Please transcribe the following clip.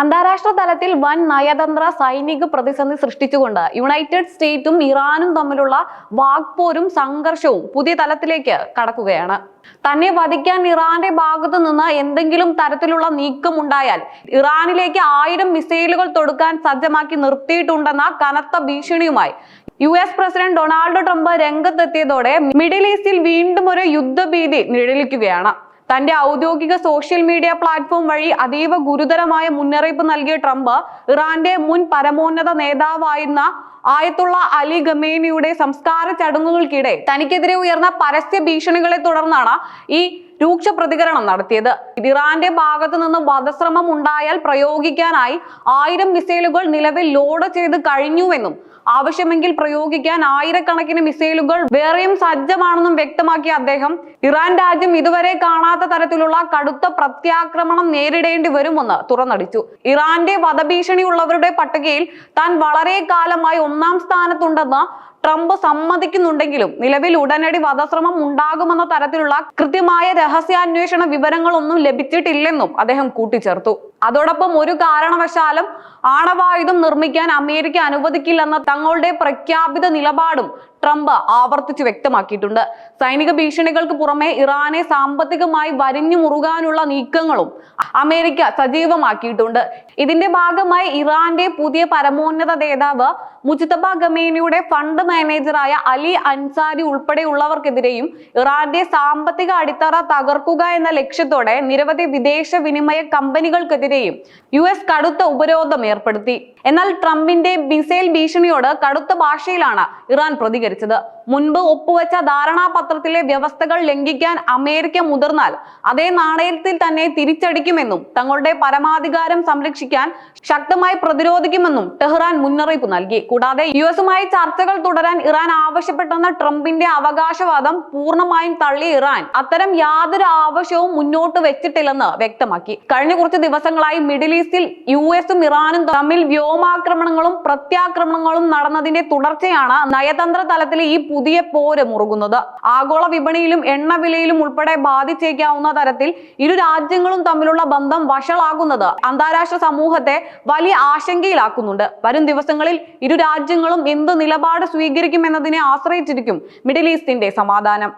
അന്താരാഷ്ട്ര തലത്തിൽ വൻ നയതന്ത്ര സൈനിക പ്രതിസന്ധി സൃഷ്ടിച്ചുകൊണ്ട് യുണൈറ്റഡ് സ്റ്റേറ്റും ഇറാനും തമ്മിലുള്ള വാക്പോരും സംഘർഷവും പുതിയ തലത്തിലേക്ക് കടക്കുകയാണ്. തന്നെ വധിക്കാൻ ഇറാന്റെ ഭാഗത്തു നിന്ന് എന്തെങ്കിലും തരത്തിലുള്ള നീക്കം ഉണ്ടായാൽ ഇറാനിലേക്ക് 1000 മിസൈലുകൾ തൊടുക്കാൻ സജ്ജമാക്കി നിർത്തിയിട്ടുണ്ടെന്ന കനത്ത ഭീഷണിയുമായി US പ്രസിഡന്റ് ഡൊണാൾഡ് ട്രംപ് രംഗത്തെത്തിയതോടെ മിഡിൽ ഈസ്റ്റിൽ വീണ്ടും ഒരു യുദ്ധഭീതി നിഴലിക്കുകയാണ്. തന്റെ ഔദ്യോഗിക സോഷ്യൽ മീഡിയ പ്ലാറ്റ്ഫോം വഴി അതീവ ഗുരുതരമായ മുന്നറിയിപ്പ് നൽകിയ ട്രംപ് ഇറാന്റെ മുൻ പരമോന്നത നേതാവായിരുന്ന ആയത്തുള്ള അലി ഖമേനിയുടെ സംസ്കാര ചടങ്ങുകൾക്കിടെ തനിക്കെതിരെ ഉയർന്ന പരസ്യ ഭീഷണികളെ തുടർന്നാണ് ഈ രൂക്ഷ പ്രതികരണം നടത്തിയത്. ഇറാന്റെ ഭാഗത്തു നിന്ന് വധശ്രമം ഉണ്ടായാൽ പ്രയോഗിക്കാനായി 1000 മിസൈലുകൾ നിലവിൽ ലോഡ് ചെയ്ത് കഴിഞ്ഞുവെന്നും ആവശ്യമെങ്കിൽ പ്രയോഗിക്കാൻ ആയിരക്കണക്കിന് മിസൈലുകൾ വേറെയും സജ്ജമാണെന്നും വ്യക്തമാക്കിയ അദ്ദേഹം ഇറാൻ രാജ്യം ഇതുവരെ കാണാത്ത തരത്തിലുള്ള കടുത്ത പ്രത്യാക്രമണം നേരിടേണ്ടി വരുമെന്ന് തുറന്നടിച്ചു. ഇറാന്റെ വധഭീഷണിയുള്ളവരുടെ പട്ടികയിൽ താൻ വളരെ കാലമായി 1ാം സ്ഥാനത്തുണ്ടെന്ന് ട്രംപ് സമ്മതിക്കുന്നുണ്ടെങ്കിലും നിലവിൽ ഉടനടി വധശ്രമം ഉണ്ടാകുമെന്ന തരത്തിലുള്ള കൃത്യമായ രഹസ്യാന്വേഷണ വിവരങ്ങളൊന്നും ലഭിച്ചിട്ടില്ലെന്നും അദ്ദേഹം കൂട്ടിച്ചേർത്തു. അതോടൊപ്പം ഒരു കാരണവശാലും ആണവായുധം നിർമ്മിക്കാൻ അമേരിക്ക അനുവദിക്കില്ലെന്ന തങ്ങളുടെ പ്രഖ്യാപിത നിലപാടും ട്രംപ് ആവർത്തിച്ചു വ്യക്തമാക്കിയിട്ടുണ്ട്. സൈനിക ഭീഷണികൾക്ക് പുറമെ ഇറാനെ സാമ്പത്തികമായി വരിഞ്ഞു മുറുകാനുള്ള നീക്കങ്ങളും അമേരിക്ക സജീവമാക്കിയിട്ടുണ്ട്. ഇതിന്റെ ഭാഗമായി ഇറാന്റെ പുതിയ പരമോന്നത നേതാവ് മുജ്തബ ഖമേനിയുടെ ഫണ്ട് മാനേജറായ അലി അൻസാരി ഉൾപ്പെടെയുള്ളവർക്കെതിരെയും ഇറാന്റെ സാമ്പത്തിക അടിത്തറ തകർക്കുക എന്ന ലക്ഷ്യത്തോടെ നിരവധി വിദേശ വിനിമയ കമ്പനികൾക്കെതിരെയും US കടുത്ത ഉപരോധം ഏർപ്പെടുത്തി. എന്നാൽ ട്രംപിന്റെ മിസൈൽ ഭീഷണിയോട് കടുത്ത ഭാഷയിലാണ് ഇറാൻ പ്രതികരിച്ചത്. മുൻപ് ഒപ്പുവെച്ച ധാരണാപത്രത്തിലെ വ്യവസ്ഥകൾ ലംഘിക്കാൻ അമേരിക്ക മുതിർന്നാൽ അതേ നാണയത്തിൽ തന്നെ തിരിച്ചടിക്കുമെന്നും തങ്ങളുടെ പരമാധികാരം സംരക്ഷിക്കാൻ ശക്തമായി പ്രതിരോധിക്കുമെന്നും ടെഹ്റാൻ മുന്നറിയിപ്പ് നൽകി. കൂടാതെ US-മായി ചർച്ചകൾ തുടരാൻ ഇറാൻ ആവശ്യപ്പെട്ടെന്ന ട്രംപിന്റെ അവകാശവാദം പൂർണ്ണമായും തള്ളിയ ഇറാൻ അത്തരം യാതൊരു ആവശ്യവും മുന്നോട്ട് വെച്ചിട്ടില്ലെന്ന് വ്യക്തമാക്കി. കഴിഞ്ഞ കുറച്ച് ദിവസങ്ങളായി മിഡിൽ ഈസ്റ്റിൽ US-ഉം ഇറാനും തമ്മിൽ വ്യോമാക്രമണങ്ങളും പ്രത്യാക്രമണങ്ങളും നടന്നതിന്റെ തുടർച്ചയാണ് നയതന്ത്ര തലത്തിൽ ഈ പുതിയ പോര് മുറുകുന്നത്. ആഗോള വിപണിയിലും എണ്ണവിലയിലും ഉൾപ്പെടെ ബാധിച്ചേക്കാവുന്ന തരത്തിൽ ഇരു രാജ്യങ്ങളും തമ്മിലുള്ള ബന്ധം വഷളാകുന്നത് അന്താരാഷ്ട്ര സമൂഹത്തെ വലിയ ആശങ്കയിലാക്കുന്നുണ്ട്. വരും ദിവസങ്ങളിൽ ഇരു രാജ്യങ്ങളും എന്ത് നിലപാട് സ്വീകരിക്കുമെന്നതിനെ ആശ്രയിച്ചിരിക്കും മിഡിൽ ഈസ്റ്റിന്റെ സമാധാനം.